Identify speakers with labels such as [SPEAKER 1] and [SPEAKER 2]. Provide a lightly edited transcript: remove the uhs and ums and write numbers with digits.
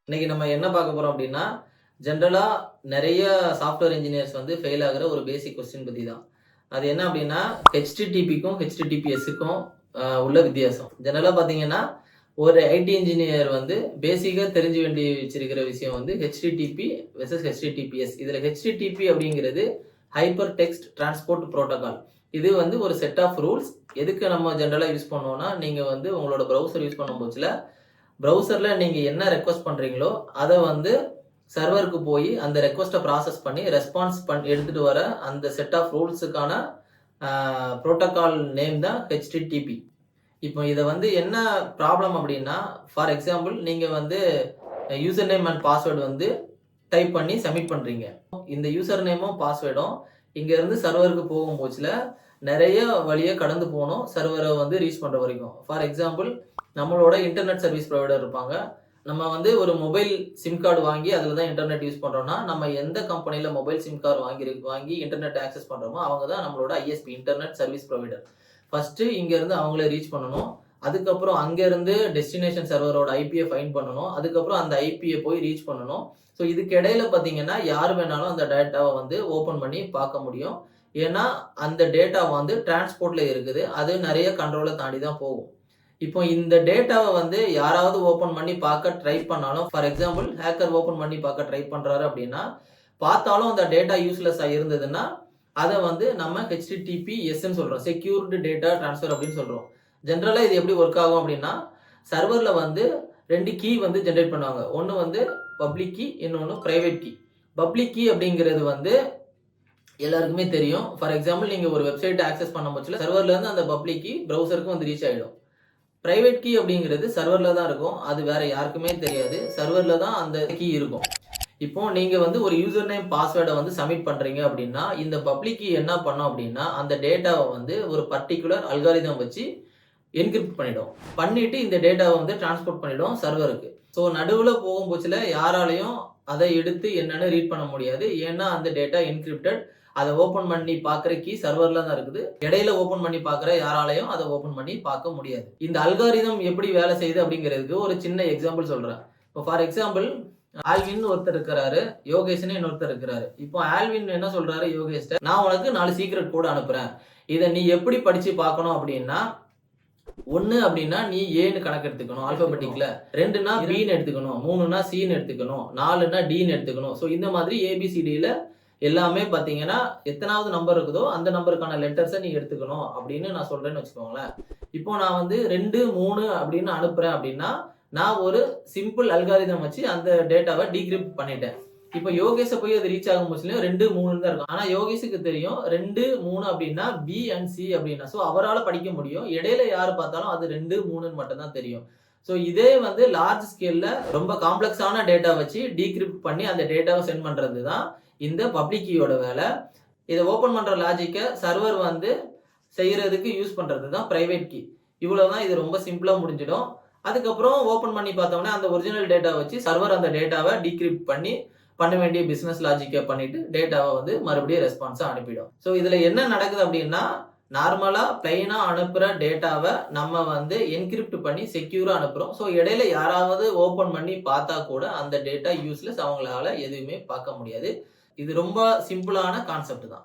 [SPEAKER 1] இன்னைக்கு நம்ம என்ன பார்க்க போறோம் அப்படின்னா, ஜென்ரலா நெறைய சாஃப்ட்வேர் இன்ஜினியர்ஸ் வந்து ஃபெயில் ஆகுற ஒரு பேசிக் கொஸ்டின் பத்தி தான். அது என்ன அப்படின்னா, HTTPக்கும் HTTPSக்கும் உள்ள வித்தியாசம். ஜெனரலா பார்த்தீங்கன்னா, ஒரு ஐடி இன்ஜினியர் வந்து பேசிக்கா தெரிஞ்சு வேண்டி வச்சிருக்கிற விஷயம் வந்து HTTP வெர்சஸ் HTTPS. இதுல HTTP அப்படிங்கிறது ஹைப்பர் டெக்ஸ்ட் டிரான்ஸ்போர்ட் புரோட்டோகால். இது வந்து ஒரு செட் ஆஃப் ரூல்ஸ். எதுக்கு நம்ம ஜெனரலா யூஸ் பண்ணுவோம்னா, நீங்க வந்து உங்களோட ப்ரௌசர் யூஸ் பண்ணும்போதுல ப்ரௌசர்ல நீங்க என்ன ரெக்வெஸ்ட் பண்றீங்களோ, அத வந்து சர்வருக்கு போய் அந்த ரெக்வெஸ்ட்ட ப்ராசஸ் பண்ணி ரெஸ்பான்ஸ் எடுத்துட்டு வர அந்த செட் ஆஃப் ரூல்ஸுக்கான புரோட்டோகால் நேம் தான் HTTP. இப்போ இத வந்து என்ன ப்ராப்ளம் அப்டின்னா, ஃபார் எக்ஸாம்பிள் நீங்க வந்து யூசர் நேம் அண்ட் பாஸ்வேர்ட் வந்து டைப் பண்ணி சப்மிட் பண்றீங்க. இந்த யூசர் நேமும் பாஸ்வேர்டும் இங்க இருந்து சர்வருக்கு போகும்போதுல நெறைய வழிய கடந்து போணும் சர்வர வந்து ரீச் பண்ற வரைக்கும். ஃபார் எக்ஸாம்பிள் நம்மளோட இன்டர்நெட் சர்வீஸ் ப்ரொவைடர் இருப்பாங்க. நம்ம வந்து ஒரு மொபைல் சிம் கார்டு வாங்கி அதில தான் இன்டர்நெட் யூஸ் பண்றோம்னா, நம்ம எந்த கம்பெனில மொபைல் சிம் கார்டு வாங்கி இன்டர்நெட் ஆக்சஸ் பண்றோமோ, அவங்க தான் நம்மளோட ISP internet service provider. First இங்க இருந்து அவங்கள ரீச் பண்ணணும். அதுக்கப்புறம் அங்க இருந்து டெஸ்டினேஷன் சர்வரோட ஐபிய ஃபைண்ட் பண்ணணும். அதுக்கப்புறம் அந்த ஐபிய போய் ரீச் பண்ணணும். ஸோ இதுக்கு இடையில பார்த்தீங்கன்னா, யார் வேணாலும் அந்த டேட்டாவ வந்து ஓப்பன் பண்ணி பார்க்க முடியும். ஏன்னா, அந்த டேட்டா வந்து டிரான்ஸ்போர்ட்ல இருக்குது. அது நெறைய கண்ட்ரோல தாண்டி தான் போகும். இப்போ இந்த டேட்டாவ வந்து யாராவது ஓப்பன் பண்ணி பார்க்க ட்ரை பண்ணாலும், ஃபார் எக்ஸாம்பிள் ஹேக்கர் ஓப்பன் பண்ணி பார்க்க ட்ரை பண்றாரு அப்படின்னா, பார்த்தாலும் அந்த டேட்டா யூஸ்லெஸ்ஸா இருந்ததுன்னா, அத வந்து நம்ம HTTPSன்னு சொல்றோம். செக்யூர்ட் டேட்டா ட்ரான்ஸ்ஃபர் அப்படின்னு சொல்றோம். ஜெனரலா இது எப்படி ஒர்க் ஆகும் அப்படின்னா, சர்வர்ல வந்து 2 கீ வந்து ஜெனரேட் பண்ணுவாங்க. ஒண்ணு வந்து பப்ளிக் கீ, இன்னொன்னு பிரைவேட் கீ. பப்ளிக் கீ அப்படிங்கிறது வந்து எல்லாருக்குமே தெரியும். ஃபார் எக்ஸாம்பிள் நீங்க ஒரு வெப்சைட் ஆக்சஸ் பண்ணும் பட்சத்துல சர்வர்ல இருந்து அந்த பப்ளிக் கீ பிரவுசருக்கு வந்து ரீச் ஆயிடும். பிரைவேட் கீ அப்படிங்கிறது சர்வர்ல தான் இருக்கும். அது வேற யாருக்குமே தெரியாது. சர்வர்ல தான் அந்த கீ இருக்கும். இப்போ நீங்க வந்து ஒரு யூசர் நேம் பாஸ்வேர்ட வந்து சப்மிட் பண்றீங்க அப்படின்னா, இந்த பப்ளிக் கீ என்ன பண்ணும் அப்படின்னா, அந்த டேட்டாவ வந்து ஒரு பர்ட்டிகுலர் அல்காரிதம் வச்சு என்கிரிப்ட் பண்ணிடும். பண்ணிட்டு இந்த டேட்டாவ வந்து டிரான்ஸ்போர்ட் பண்ணிடும் சர்வருக்கு. ஸோ நடுவுல போகும்போதுல யாராலையும் அதை எடுத்து என்னன்னு ரீட் பண்ண முடியாது. ஏன்னா அந்த டேட்டா என்கிரிப்டட். அதை ஓப்பன் பண்ணி பார்க்குற கீ சர்வர்ல தான் இருக்குது. இடையில ஓப்பன் பண்ணி பார்க்குற யாராலையும் அதை ஓப்பன் பண்ணி பார்க்க முடியாது. இந்த அல்காரிதம் எப்படி வேலை செய்யுது அப்படிங்கிறதுக்கு ஒரு சின்ன எக்ஸாம்பிள் சொல்றேன். இப்போ ஃபார் எக்ஸாம்பிள் ஆல்வின் ஒருத்தர் இருக்கிறாரு, யோகேஷ்னு இன்னொருத்தர் இருக்கிறாரு. இப்போ ஆல்வின் என்ன சொல்றாரு யோகேஷ்ட, நான் உனக்கு 4 சீக்ரெட் கோட் அனுப்புறேன். இதை நீ எப்படி படிச்சு பார்க்கணும் அப்படின்னா, 1 அப்படின்னா நீ ஏன்னு கணக்கு எடுத்துக்கணும் ஆல்பபெட்டிக்ல. 2னா பின்னு எடுத்துக்கணும். 3னா சின்னு எடுத்துக்கணும். 4னா டின்னு எடுத்துக்கணும். ஸோ இந்த மாதிரி ABCDல எல்லாமே பார்த்தீங்கன்னா, எத்தனாவது நம்பர் இருக்குதோ அந்த நம்பருக்கான லெட்டர்ஸ நீ எடுத்துக்கணும் அப்படின்னு நான் சொல்றேன்னு வச்சுக்கோங்களேன். இப்போ நான் வந்து 2, 3 அப்படின்னு அனுப்புறேன் அப்படின்னா, நான் ஒரு சிம்பிள் அல்காரிதம் வச்சு அந்த டேட்டாவ டீக்ரிப்ட் பண்ணிட்டேன். இப்போ யோகேஷ போய் அது ரீச் ஆகும் போதுலயும் 2, 3 தான் இருக்கும். ஆனா யோகேஷுக்கு தெரியும் 2, 3 அப்படின்னா B அண்ட் C அப்படின்னா. ஸோ அவரால படிக்க முடியும். இடையில யாரு பார்த்தாலும் அது 2, 3ன்னு மட்டும் தான் தெரியும். ஸோ இதே வந்து லார்ஜ் ஸ்கேல்ல ரொம்ப காம்ப்ளெக்ஸான டேட்டா வச்சு டீக்ரிப்ட் பண்ணி அந்த டேட்டாவ சென்ட் பண்றது தான் இந்த பப்ளிக் கீயோட வேலை. இதை ஓப்பன் பண்ற லாஜிக்க சர்வர் வந்து செய்யறதுக்கு யூஸ் பண்றது தான் பிரைவேட் கீ. இவ்வளவுதான். இது ரொம்ப சிம்பிளா முடிஞ்சிடும். அதுக்கப்புறம் ஓப்பன் பண்ணி பார்த்தோம்னா அந்த ஒரிஜினல் டேட்டா வச்சு சர்வர் அந்த டேட்டாவை டீக்ரிப்ட் பண்ணி பண்ண வேண்டிய பிசினஸ் லாஜிக்கை பண்ணிட்டு டேட்டாவை வந்து மறுபடியும் ரெஸ்பான்ஸா அனுப்பிடும். ஸோ இதுல என்ன நடக்குது அப்படின்னா, நார்மலா பிளைனா அனுப்புற டேட்டாவை நம்ம வந்து என்கிரிப்ட் பண்ணி செக்யூரா அனுப்புறோம். ஸோ இடையில யாராவது ஓப்பன் பண்ணி பார்த்தா கூட அந்த டேட்டா யூஸ்லெஸ், அவங்களால எதுவுமே பார்க்க முடியாது. இது ரொம்ப சிம்பிளான கான்செப்ட் தான்.